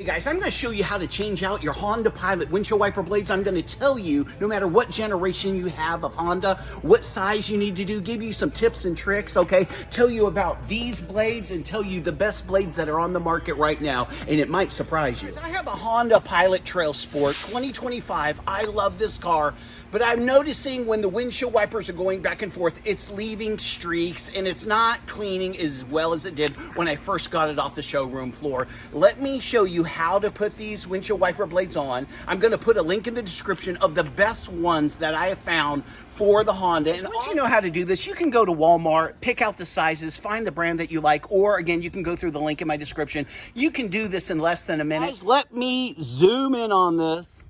Hey guys, I'm going to show you how to change out your Honda Pilot windshield wiper blades. I'm going to tell you, no matter what generation you have of Honda, what size you need to do, give you some tips and tricks, okay? Tell you about these blades and tell you the best blades that are on the market right now, and it might surprise you. I have a Honda Pilot Trail Sport 2025. I love this car, but I'm noticing when the windshield wipers are going back and forth, it's leaving streaks and it's not cleaning as well as it did when I first got it off the showroom floor. Let me show you how to put these windshield wiper blades on. I'm going to put a link in the description of the best ones that I have found for the Honda. And once you know how to do this, you can go to Walmart, pick out the sizes, find the brand that you like, or again, you can go through the link in my description. You can do this in less than a minute. Guys, let me zoom in on this.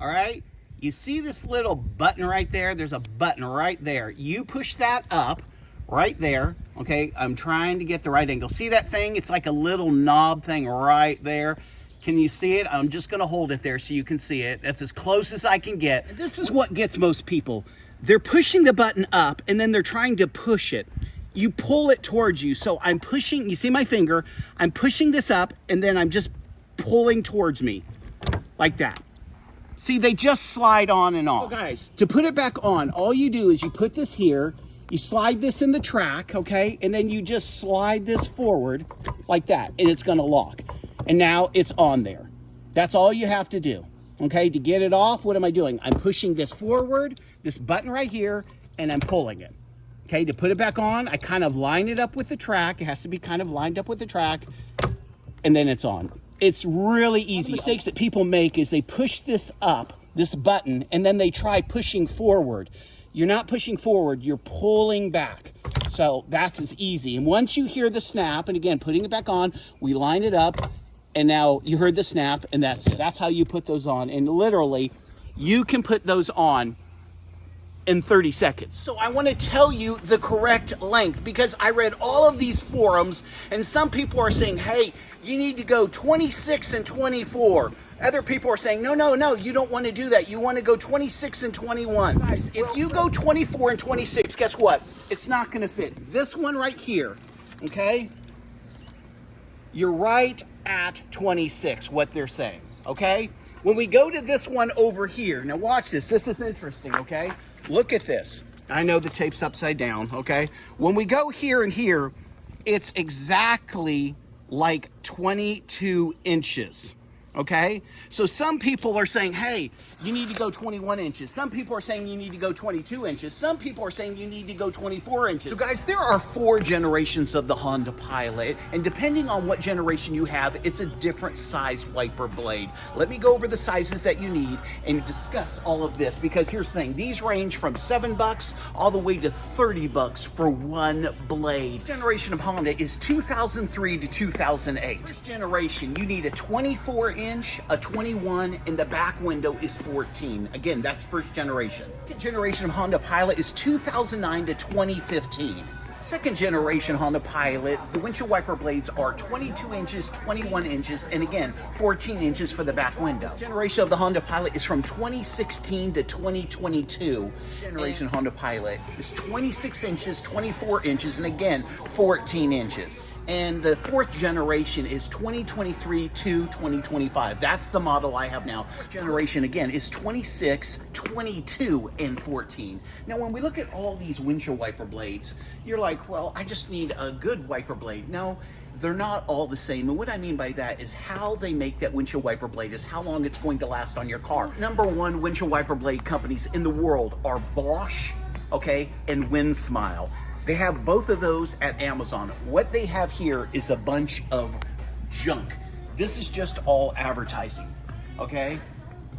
All right. You see this little button right there? There's a button right there. You push that up right there. Okay, I'm trying to get the right angle. See that thing? It's like a little knob thing right there. Can you see it? I'm just gonna hold it there so you can see it. That's as close as I can get. This is what gets most people. They're pushing the button up and then they're trying to push it. You pull it towards you. So I'm pushing, you see my finger? I'm pushing this up and then I'm just pulling towards me like that. See, they just slide on and off. So guys, to put it back on, all you do is you put this here, you slide this in the track, okay? And then you just slide this forward like that, and it's gonna lock. And now it's on there. That's all you have to do, okay? To get it off, what am I doing? I'm pushing this forward, this button right here, and I'm pulling it. Okay, to put it back on, I kind of line it up with the track. It has to be kind of lined up with the track, and then it's on. It's really easy. One of the mistakes that people make is they push this up, this button, and then they try pushing forward. You're not pushing forward, you're pulling back. So that's as easy. And once you hear the snap, and again, putting it back on, we line it up, and now you heard the snap, and that's it. That's how you put those on. And literally, you can put those on in 30 seconds. So I want to tell you the correct length because I read all of these forums and some people are saying, hey, you need to go 26 and 24. Other people are saying, no, you don't want to do that. You want to go 26 and 21. Guys, if you go 24 and 26, guess what? It's not going to fit. This one right here, okay? You're right at 26, what they're saying, okay? When we go to this one over here, now watch this. This is interesting, okay? Look at this. I know the tape's upside down, okay? When we go here and here, it's exactly like 22 inches, okay? So some people are saying, hey, you need to go 21 inches. Some people are saying you need to go 22 inches. Some people are saying you need to go 24 inches. So guys, there are 4 generations of the Honda Pilot, and depending on what generation you have, it's a different size wiper blade. Let me go over the sizes that you need and discuss all of this, because here's the thing. These range from $7 all the way to $30 for one blade. This generation of Honda is 2003 to 2008. First generation, you need a 24-inch, a 21, and the back window is 14. Again, that's first generation. Second generation of Honda Pilot is 2009 to 2015. Second generation Honda Pilot, the windshield wiper blades are 22 inches, 21 inches, and again, 14 inches for the back window. This generation of the Honda Pilot is from 2016 to 2022. Generation Honda Pilot is 26 inches, 24 inches, and again, 14 inches. And the fourth generation is 2023 to 2025. That's the model I have now. Generation, again, is 26, 22, and 14. Now, when we look at all these windshield wiper blades, you're like, well, I just need a good wiper blade. No, they're not all the same. And what I mean by that is how they make that windshield wiper blade is how long it's going to last on your car. Number one windshield wiper blade companies in the world are Bosch, okay, and Wind Smile. They have both of those at Amazon. What they have here is a bunch of junk. This is just all advertising, okay?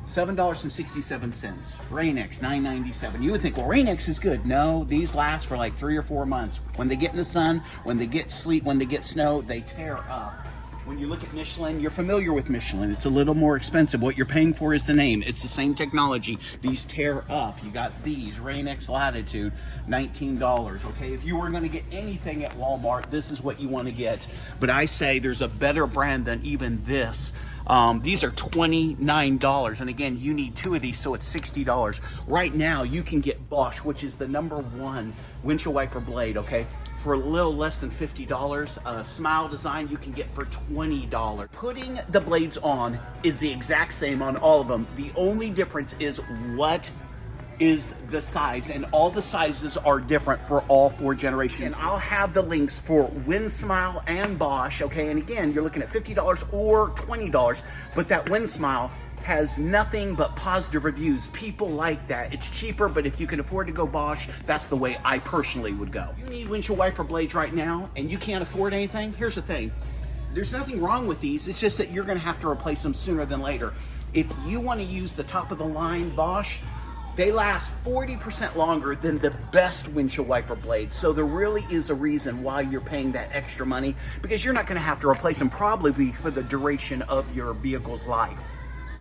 $7.67. Rain-X, $9.97. You would think, well, Rain-X is good. No, these last for like 3 or 4 months. When they get in the sun, when they get sleet, when they get snow, they tear up. When you look at Michelin, you're familiar with Michelin. It's a little more expensive. What you're paying for is the name. It's the same technology. These tear up. You got these, Rain-X Latitude, $19, okay? If you were gonna get anything at Walmart, this is what you wanna get. But I say there's a better brand than even this. These are $29, and again, you need 2 of these, so it's $60. Right now, you can get Bosch, which is the #1 windshield wiper blade, okay, for a little less than $50. A Smile design you can get for $20. Putting the blades on is the exact same on all of them. The only difference is what is the size, and all the sizes are different for all 4 generations. And I'll have the links for Wind Smile and Bosch, okay? And again, you're looking at $50 or $20, but that Wind Smile has nothing but positive reviews. People like that. It's cheaper, but if you can afford to go Bosch, that's the way I personally would go. You need windshield wiper blades right now and you can't afford anything? Here's the thing. There's nothing wrong with these. It's just that you're gonna have to replace them sooner than later. If you wanna use the top of the line Bosch, they last 40% longer than the best windshield wiper blades. So there really is a reason why you're paying that extra money, because you're not gonna have to replace them probably for the duration of your vehicle's life.